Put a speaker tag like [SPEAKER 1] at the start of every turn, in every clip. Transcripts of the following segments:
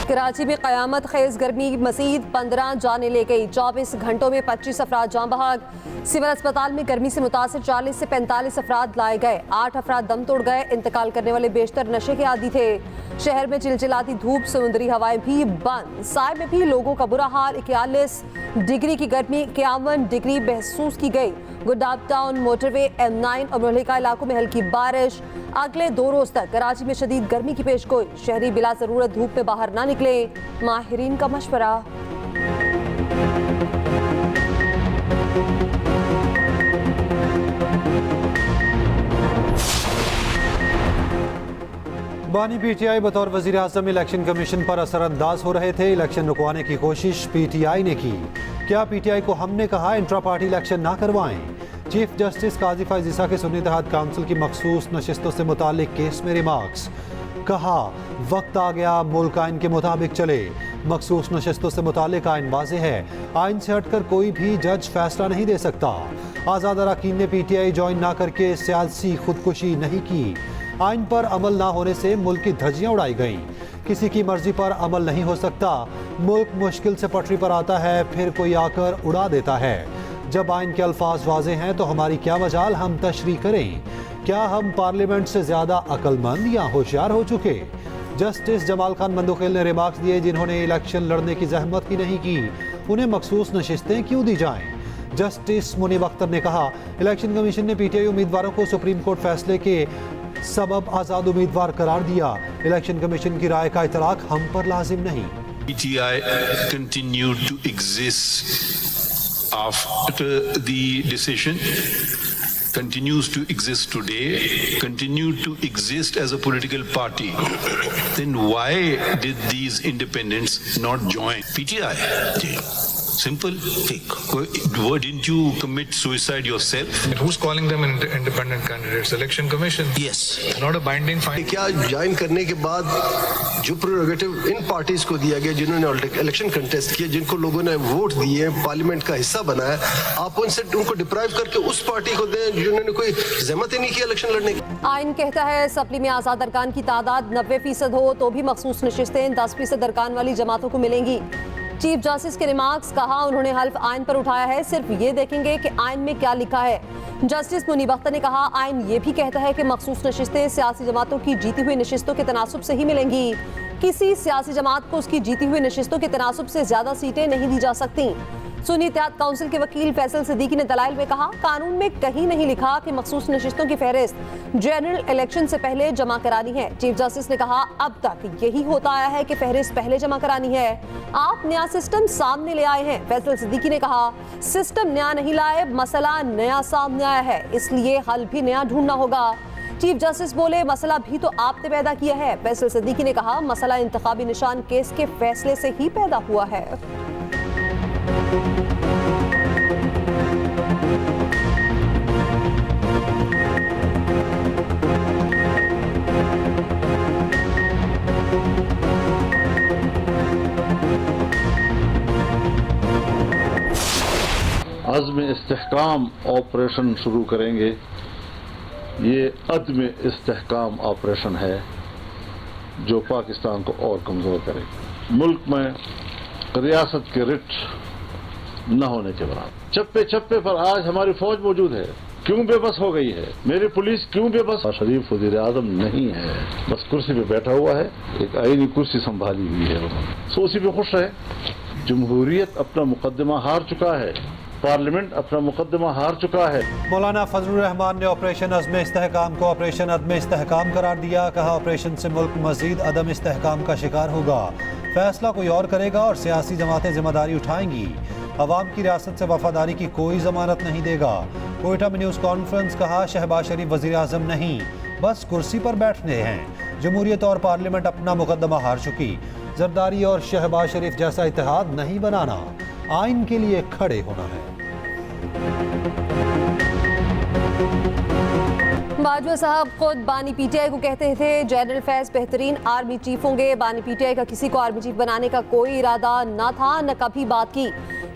[SPEAKER 1] कराची में क़यामत खेज गर्मी मज़ीद 15 जाने ले गई। 24 घंटों में 25 अफराद जान बहक। सिविल अस्पताल में गर्मी से मुतासिर 40 से 45 अफराद लाए गए। 8 अफराद दम तोड़ गए। इंतकाल करने वाले बेशतर नशे के आदी थे। शहर में चिलचिलाती धूप, समुद्री हवाएं भी बंद। साय में भी लोगों का बुरा हाल। 41 डिग्री की गर्मी 51 डिग्री महसूस की गई। गुडडाब टाउन, मोटरवे, M9 और मुहल्लिका इलाकों में हल्की बारिश। अगले 2 रोज तक कराची में शदीद गर्मी की पेशगोई। शहरी बिला जरूरत धूप में बाहर ना निकले, माहिरीन का मशवरा।
[SPEAKER 2] बानी PTI बतौर वजीर आज़म इलेक्शन कमीशन पर असरअंदाज हो रहे थे। इलेक्शन रुकवाने की कोशिश PTI ने की। क्या PTI को हमने कहा इंट्रा पार्टी इलेक्शन ना करवाएं? चीफ जस्टिस काजी फैज़ ईसा के सुन्नी इत्तेहाद काउंसिल की मखसूस नशिस्तों से मुतालिक केस में रिमार्क्स। कहा वक्त आ गया मुल्क आइन के मुताबिक चले। मखसूस नशिस्तों से मुतालिक आइन वाज़ेह है। आइन से हटकर कोई भी जज फैसला नहीं दे सकता। आज़ाद अरकान ने PTI ज्वाइन ना करके सियासी खुदकुशी नहीं की। आइन पर अमल ना होने से मुल्क की धज्जियां उड़ाई गईं। किसी की मर्जी पर अमल नहीं हो सकता। मुल्क मुश्किल से पटरी पर आता है, फिर कोई आकर उड़ा देता है। जब आइन के अल्फाज वाजे हैं तो हमारी क्या मजाल हम तशरीह करें? क्या हम पार्लियामेंट से ज़्यादा अक्लमंद या होशियार हो चुके? जस्टिस जमाल खान मंदोखेल ने रिमार्क्स दिए, जिन्होंने इलेक्शन लड़ने की जहमत ही नहीं की उन्हें मखसूस नशिस्तें क्यों दी जाएं? जस्टिस मुनीब अख्तर ने कहा इलेक्शन कमीशन ने PTI उम्मीदवारों को सुप्रीम कोर्ट फैसले के सबब आज़ाद उम्मीदवार करार दिया। इलेक्शन कमीशन की राय का इतलाक हम पर लाजिम नहीं।
[SPEAKER 3] PTI continued to exist after the decision, continues to exist today, continued to exist as a political party. Then why did these independents not join PTI? Simple. Didn't you commit suicide yourself?
[SPEAKER 4] Who's calling them independent candidates? Election Commission.
[SPEAKER 3] Yes.
[SPEAKER 4] Not a binding finding.
[SPEAKER 5] क्या join करने के बाद जो prerogative इन parties को दिया गया जिन्होंने election contest किया, जिनको लोगों ने वोट दिए, पार्लियामेंट का हिस्सा बनाया, आप उनसे उनको डिप्राइव करके उस पार्टी को दें जिन्होंने कोई जहमत ही नहीं की इलेक्शन लड़ने की।
[SPEAKER 1] आइन कहता है सप्ली में आज़ाद अरकान की तादाद 90% हो तो भी मखसूस नशिस्तें 10% अरकान वाली जमातों को मिलेंगी। चीफ जस्टिस के रिमार्क्स। कहा उन्होंने हल्फ आइन पर उठाया है, सिर्फ ये देखेंगे कि आइन में क्या लिखा है। जस्टिस मुनीब अख्तर ने कहा आइन ये भी कहता है कि मखसूस नशिस्तें सियासी जमातों की जीती हुई नशिस्तों के तनासुब से ही मिलेंगी। किसी सियासी जमात को उसकी जीती हुई नशिस्तों के तनासुब से ज्यादा सीटें नहीं दी जा सकती। सुन्नी इत्तेहाद काउंसिल के वकील फैसल सिद्दीकी ने दलाइल में कहा कानून में कहीं नहीं लिखा कि मखसूस नशिस्तों की फहरिस्त जनरल इलेक्शन से पहले जमा करानी है। चीफ जस्टिस ने कहा अब तक यही होता आया है कि फहरिस्त पहले जमा करानी है। आप नया सिस्टम सामने ले आए हैं। फैसल सिद्दीकी ने कहा सिस्टम नया नहीं लाए, मसला नया सामने आया है, इसलिए हल भी नया ढूंढना होगा। चीफ जस्टिस बोले मसला भी तो आपने पैदा किया है। फैसल सिद्दीकी ने कहा मसला इंतखाबी निशान केस के फैसले से ही पैदा हुआ है।
[SPEAKER 6] अज़्म इस्तेहकाम ऑपरेशन शुरू करेंगे। ये अदम इस्तेहकाम ऑपरेशन है जो पाकिस्तान को और कमज़ोर करेगा। मुल्क में रियासत के रिट न होने के बराबर। चप्पे चप्पे पर आज हमारी फौज मौजूद है, क्यों बेबस हो गई है? मेरी पुलिस क्यों बेबस? शरीफ वज़ीर आज़म नहीं है, बस कुर्सी पे बैठा हुआ है, एक आईनी कुर्सी संभाली हुई है, सो उसी पे खुश है। जमहूरियत अपना मुकदमा हार चुका है, पार्लियामेंट अपना मुकदमा हार चुका है।
[SPEAKER 2] मौलाना फजलुर रहमान ने ऑपरेशन अज़्म इस्तेहकाम को ऑपरेशन अदम इस्तेहकाम करार दिया। कहा ऑपरेशन से मुल्क मजीद अदम इस्तेहकाम का शिकार होगा। फैसला कोई और करेगा और सियासी जमातें जिम्मेदारी उठाएंगी। अवाम की रियासत से वफादारी की कोई जमानत नहीं देगा। कोयटा में न्यूज़ कॉन्फ्रेंस। कहा शहबाज शरीफ वज़ीर आज़म नहीं, बस कुर्सी पर बैठने हैं। जमहूरियत और पार्लियामेंट अपना मुकदमा हार चुकी। जरदारी और शहबाज शरीफ जैसा इत्तेहाद नहीं बनाना, आइन के लिए खड़े होना है।
[SPEAKER 1] बाजवा साहब खुद बानी PTI को कहते थे जनरल फैज बेहतरीन आर्मी चीफ होंगे। बानी PTI का किसी को आर्मी चीफ बनाने का कोई इरादा न था, न कभी बात की।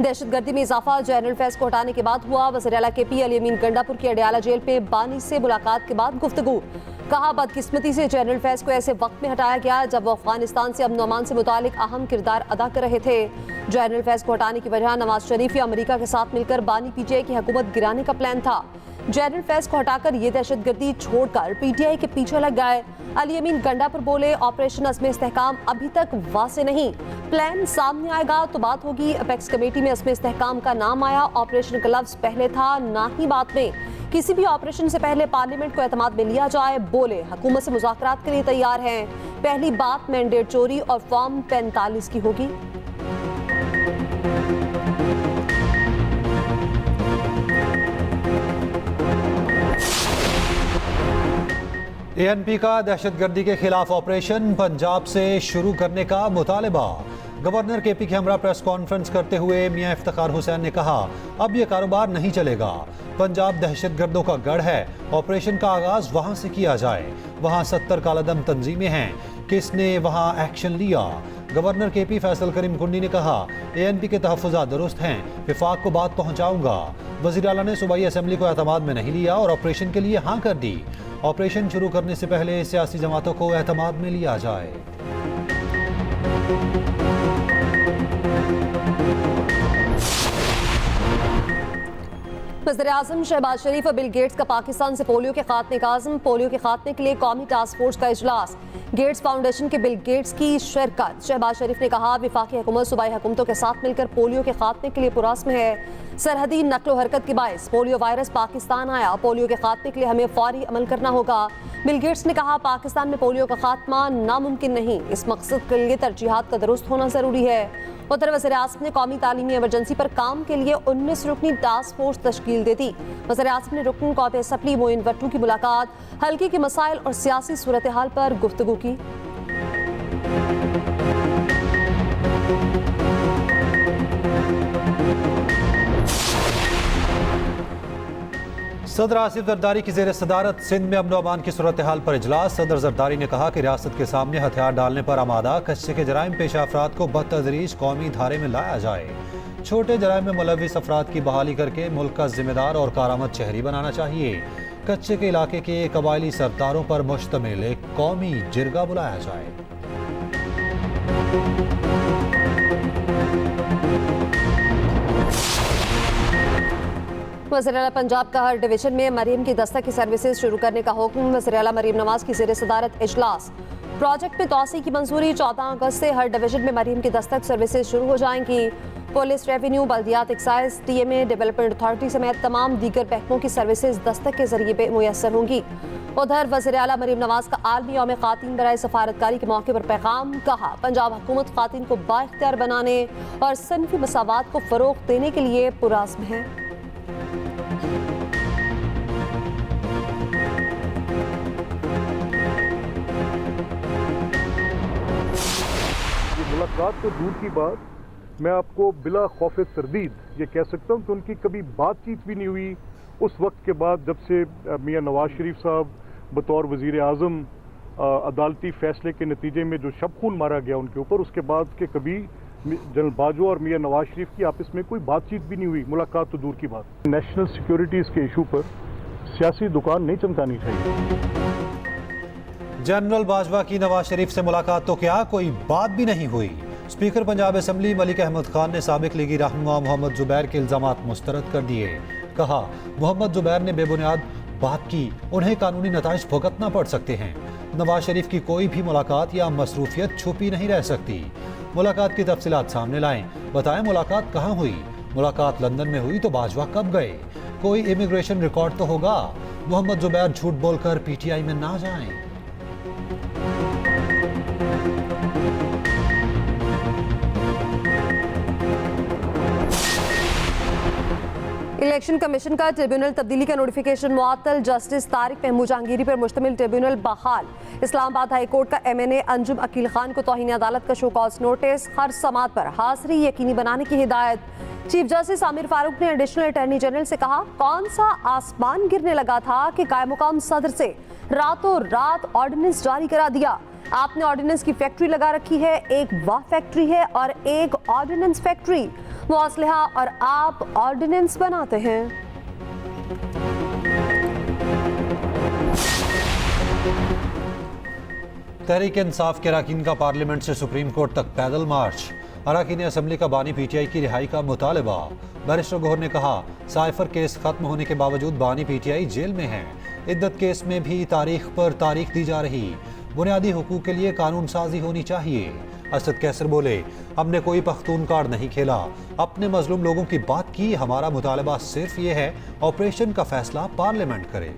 [SPEAKER 1] दहशतगर्दी में इजाफा जनरल फैज को हटाने के बाद हुआ। वज़ीर आला KP अली अमीन गंडापुर की अडियाला जेल पे बानी से मुलाकात के बाद गुफ्तगू। कहा बदकिस्मती से जनरल फैज को ऐसे वक्त में हटाया गया जब वो अफगानिस्तान से अमन अमान से मुतालिक अहम किरदार अदा कर रहे थे। जनरल फैज को हटाने की वजह नवाज शरीफ या अमेरिका के साथ मिलकर बानी पीटीआई की हुकूमत गिराने का प्लान था। जनरल फैज को हटाकर ये दहशतगर्दी छोड़कर पीटीआई के पीछे लग गए। अली अमीन गंडा पर बोले ऑपरेशन अज़्म इस्तेहकाम अभी तक वासे नहीं, प्लान सामने आएगा तो बात होगी। अपेक्स कमेटी में अज़्म इस्तेहकाम का नाम आया, ऑपरेशन का लफ्ज पहले था ना ही बात में। किसी भी ऑपरेशन से पहले पार्लियामेंट को एतमाद में लिया जाए। बोले हुकूमत से मुज़ाकरात के लिए तैयार हैं। पहली बात मैंडेट चोरी और फॉर्म 45 की होगी।
[SPEAKER 2] एएनपी का दहशतगर्दी के खिलाफ ऑपरेशन पंजाब से शुरू करने का मुतालबा। गवर्नर केपी के हमरा प्रेस कॉन्फ्रेंस करते हुए मियां इफ्तिखार हुसैन ने कहा अब यह कारोबार नहीं चलेगा। पंजाब दहशतगर्दों का गढ़ है, ऑपरेशन का आगाज वहां से किया जाए। वहां 70 कालादम तंजीमें हैं, किसने वहां एक्शन लिया? गवर्नर केपी फैसल करीम कुंडी ने कहा एएनपी के तहफ़्फ़ुज़ात दुरुस्त हैं, विफाक को बात पहुंचाऊंगा। वज़ीर आला ने सूबाई असम्बली को एतमाद में नहीं लिया और ऑपरेशन के लिए हाँ कर दी। ऑपरेशन शुरू करने से पहले सियासी जमातों को एतमाद में लिया जाए।
[SPEAKER 1] वज़ीर-ए-आज़म शहबाज शरीफ और बिल गेट्स का पाकिस्तान से पोलियो के खात्मे का आज़म। पोलियो के खात्मे के लिए कौमी टास्क फोर्स का इजलास। गेट्स फाउंडेशन के बिल गेट्स की शिरकत। शहबाज शरीफ ने कहा वफाकी हुकूमत सूबाई हुकूमतों के साथ मिलकर पोलियो के खात्मे के लिए पुरअज़्म है। सरहदी नक्लो हरकत के बायस पोलियो वायरस पाकिस्तान आया, पोलियो के खात्मे के लिए हमें फौरी अमल करना होगा। बिल गेट्स ने कहा पाकिस्तान में पोलियो का खात्मा नामुमकिन नहीं, इस मकसद के लिए तरजीहात का दुरुस्त होना जरूरी है। उधर वज़ीर-ए-आज़म ने कौमी तालीमी इमरजेंसी पर काम के लिए 19 रुकनी टास्क फोर्स तश्कील दे दी। वज़ीर-ए-आज़म ने रुकन कौमी असम्बली मोइन वट्टू की मुलाकात, हल्के के मसाइल और सियासी सूरत हाल पर गुफ्तगू की।
[SPEAKER 2] सदर आसिफ जरदारी की ज़ेर सदारत सिंध में अमन अमान की सूरत हाल पर इजलास। सदर जरदारी ने कहा कि रियासत के सामने हथियार डालने पर आमादा कच्चे के जराइम पेशा अफराद को बदतदरीज कौमी धारे में लाया जाए। छोटे जराइम में मुलविस अफराद की बहाली करके मुल्क का जिम्मेदार और कारामद शहरी बनाना चाहिए। कच्चे के इलाके के कबायली सरदारों पर मुश्तमिल एक कौमी जिरगा बुलाया जाए।
[SPEAKER 1] वज़ीर-ए-आला पंजाब का हर डिवीजन में मरीम की दस्तक की सर्विसेज शुरू करने का हुक्म। वज़ीर-ए-आला मरीम नवाज की ज़ेर सदारत इजलास। प्रोजेक्ट में तोसी की मंजूरी। 14 अगस्त से हर डिवीजन में मरीम की दस्तक सर्विसेज शुरू हो जाएंगी। पुलिस, रेवेन्यू, बल्दियात, एक्साइज, टीएमए, डेवलपमेंट अथॉरिटी समेत तमाम दीगर महकमों की सर्विसेज दस्तक के जरिए मुयसर होंगी। उधर वज़ीर-ए-आला मरीम नवाज का आलमी यौम ख़ातीन बराए सफारतकारी के मौके पर पैगाम। कहा पंजाब हुकूमत ख़ातीन को बाइख्तियार बनाने और सिनफी मसावात को फ़रोग़ देने के लिए पुरअज़्म है।
[SPEAKER 7] मुलाकात तो दूर की बात, मैं आपको बिला खौफ तरदीद ये कह सकता हूँ कि उनकी कभी बातचीत भी नहीं हुई उस वक्त के बाद जब से मियां नवाज शरीफ साहब बतौर वज़ीर आज़म अदालती फैसले के नतीजे में जो शब खून मारा गया उनके ऊपर, उसके बाद के कभी जनरल बाजवा और मियां नवाज शरीफ की आपस में कोई बातचीत भी नहीं हुई। मुलाकात तो दूर की बात। नेशनल सिक्योरिटीज़ के इशू पर सियासी दुकान नहीं चमकानी चाहिए।
[SPEAKER 2] जनरल बाजवा की नवाज शरीफ से मुलाकात तो क्या, कोई बात भी नहीं हुई। स्पीकर पंजाब असम्बली मलिक अहमद खान ने साबिक लीगी रहनुमा मोहम्मद जुबैर के इल्जामात मुस्तरद कर दिए। कहा मोहम्मद जुबैर ने बेबुनियाद बात की, उन्हें कानूनी नताइज भुगतना पड़ सकते हैं। नवाज शरीफ की कोई भी मुलाकात या मसरूफियत छुपी नहीं रह सकती। मुलाकात की तफसीलात सामने लाएं, बताएं मुलाकात कहाँ हुई। मुलाकात लंदन में हुई तो बाजवा कब गए? कोई इमिग्रेशन रिकॉर्ड तो होगा। मोहम्मद जुबैर झूठ बोलकर पीटीआई में ना जाएं।
[SPEAKER 1] इलेक्शन कमीशन का ट्रिब्यूनल तब्दीली का नोटिफिकेशन मुअत्तल। जस्टिस तारिक महमूद जहांगीरी पर मुश्तमिल ट्रिब्यूनल बहाल। इस्लामाबाद हाई कोर्ट का एमएनए अंजुम अकील खान को तौहीन अदालत का शो कॉज नोटिस। हर समात पर हाजिरी यकीनी बनाने की हिदायत। चीफ जस्टिस आमिर फारूक ने एडिशनल अटॉर्नी जनरल से कहा कौन सा आसमान गिरने लगा था कि कायमुकाम सदर से रातों रात ऑर्डिनेंस जारी करा दिया। आपने ऑर्डिनेंस की फैक्ट्री लगा रखी है, एक वाह फैक्ट्री है और एक ऑर्डिनेंस फैक्ट्री। वो असलहा और आप ऑर्डिनेंस बनाते हैं।
[SPEAKER 2] तहरीक इंसाफ के अरकान का पार्लियामेंट से सुप्रीम कोर्ट तक पैदल मार्च। अरकान असम्बली का बानी पीटीआई की रिहाई का मुतालबा। बैरिस्टर गौहर ने कहा साइफर केस खत्म होने के बावजूद बानी पीटीआई जेल में हैं। इद्दत केस में भी तारीख पर तारीख दी जा रही। बुनियादी हुकूक के लिए कानून साजी होनी चाहिए। असद कैसर बोले, हमने कोई पख्तून कार्ड नहीं खेला, अपने मजलूम लोगों की बात की। हमारा मुतालबा सिर्फ ये है ऑपरेशन का फैसला पार्लियामेंट करे।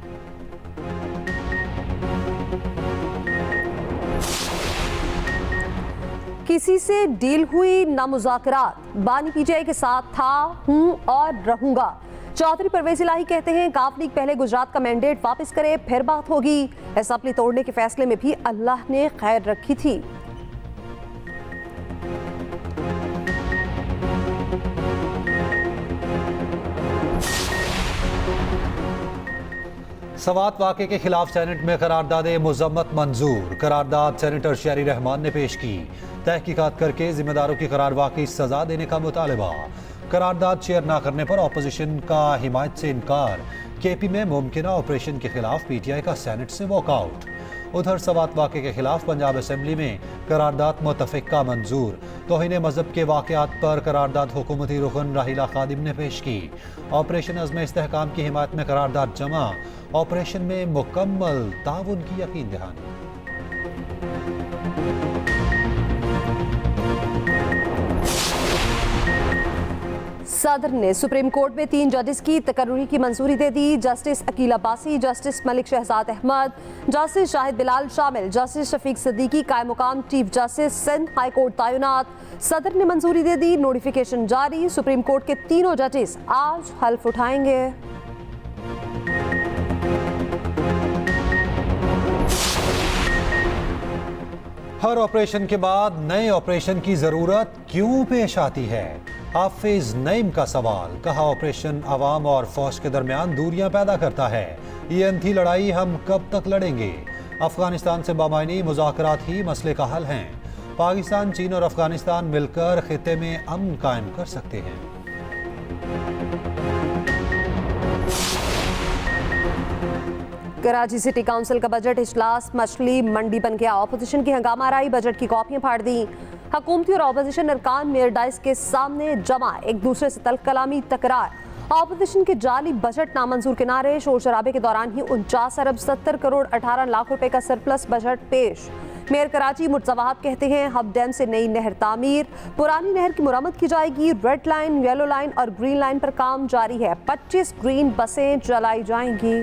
[SPEAKER 1] किसी से डील हुई ना मुज़ाकरात, बानी पीटीआई के साथ था, हूं और रहूंगा। चौधरी परवेज इलाही कहते हैं काफ लीग पहले गुजरात का मैंडेट वापस करे फिर बात होगी। असेंबली तोड़ने के फैसले में भी अल्लाह ने खैर रखी थी।
[SPEAKER 2] सवात वाक़े के खिलाफ सेनेट में करारदाद मुज़म्मत मंजूर। करारदाद सेनेटर शहरी रहमान ने पेश की। तहकीकात करके जिम्मेदारों की करारवाक़ी सजा देने का मुतालबा। करारदाद शेयर न करने पर अपोजिशन का हिमायत से इनकार। केपी में मुमकिन ऑपरेशन के खिलाफ पीटीआई का सेनेट से वॉकआउट। उधर सवात वाक़े के खिलाफ पंजाब असेंबली में करारदाद मुतफ़िक़ा मंजूर। तौहीन मज़हब के वाक़यात पर करारदाद हुकूमती रुकन राहिला खादिम ने पेश की। ऑपरेशन अज़्म इस्तेहकाम की हिमायत में करारदाद जमा। ऑपरेशन में मुकम्मल ताउन की यकीन दहानी।
[SPEAKER 1] सदर ने सुप्रीम कोर्ट में 3 जजेस की तकर्री की मंजूरी दे दी। Justice Aqeel Abbasi, justice Malik Shahzad Ahmed, justice Shahid Bilal शामिल। जस्टिस शफीक सिद्दीकी कायम मुकाम chief justice Sindh high court तैनात। सदर ने मंजूरी दे दी, नोटिफिकेशन जारी। सुप्रीम कोर्ट के तीनों जजेस आज हल्फ उठाएंगे।
[SPEAKER 2] हर ऑपरेशन के बाद नए ऑपरेशन की जरूरत क्यों पेश आती है? हाफिज नईम का सवाल। कहा ऑपरेशन अवाम और फौज के दरमियान दूरियां पैदा करता है। ये अंधी लड़ाई हम कब तक लड़ेंगे? अफगानिस्तान से बामायनी मुज़ाकरात ही मसले का हल हैं। पाकिस्तान, चीन और अफगानिस्तान मिलकर खित्ते में अमन कायम कर सकते हैं।
[SPEAKER 1] कराची सिटी काउंसिल का बजट इजलास मछली मंडी बन गया। ऑपोजिशन की हंगामा राई, बजट की कॉपियां फाड़ दी। हुकूमती और ऑपोजिशन अरकान मेयर डाइस के सामने जमा, एक दूसरे से तल्ख कलामी तकरार। ऑपोजिशन के जाली बजट नामंजूर के नारे। शोर शराबे के दौरान ही 49 अरब 70 करोड़ 18 लाख रुपए का सरप्लस बजट पेश। मेयर कराची मुर्तज़ा कहते हैं हब डैम से नई नहर तामीर, पुरानी नहर की मुरम्मत की जाएगी। रेड लाइन, येलो लाइन और ग्रीन लाइन पर काम जारी है। 25 ग्रीन बसें चलाई जाएंगी।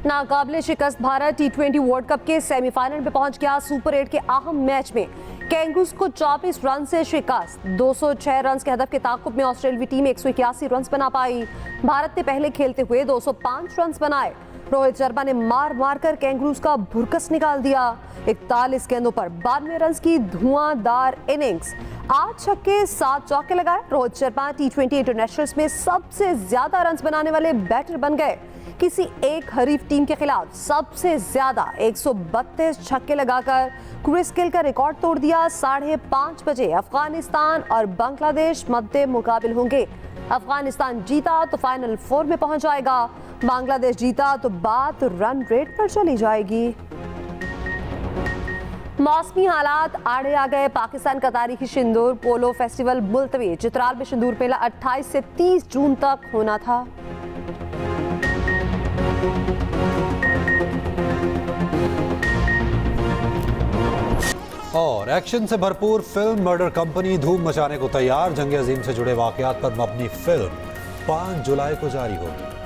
[SPEAKER 1] नाकाबिले शिकस्त भारत T20 वर्ल्ड कप के सेमीफाइनल में पहुंच गया। सुपर 8 के अहम मैच में कैंगरूज को 24 रन से शिकस्त। 206 रन के हदफ के ताकुब में ऑस्ट्रेलियाई टीम 181 रन बना पाई। भारत ने पहले खेलते हुए 205 रन बनाए। रोहित शर्मा ने मार मार कर कैंगरूज का भुरकस निकाल दिया। 41 गेंदों पर 92 रन की धुआंधार इनिंग्स। 8 छक्के 7 चौके लगाए। रोहित शर्मा T20 इंटरनेशनल्स में सबसे ज्यादा रन बनाने वाले बैटर बन गए। किसी एक हरीफ टीम के खिलाफ सबसे ज्यादा 132 छक्के लगाकर क्रिस गेल का रिकॉर्ड तोड़ दिया। 5:30 बजे अफगानिस्तान और बांग्लादेश मद्दे मुकाबिल होंगे। अफगानिस्तान जीता तो फाइनल 4 में पहुंच जाएगा। बांग्लादेश जीता तो बात रन रेट पर चली जाएगी। मौसमी हालात आड़े आ गए। पाकिस्तान का तारीखी सिंदूर पोलो फेस्टिवल मुलतवी। चित्राल में सिंदूर मेला 28 से 30 जून तक होना था।
[SPEAKER 2] और एक्शन से भरपूर फिल्म मर्डर कंपनी धूम मचाने को तैयार। जंग अजीम से जुड़े वाकयात पर मबनी फिल्म 5 जुलाई को जारी होगी।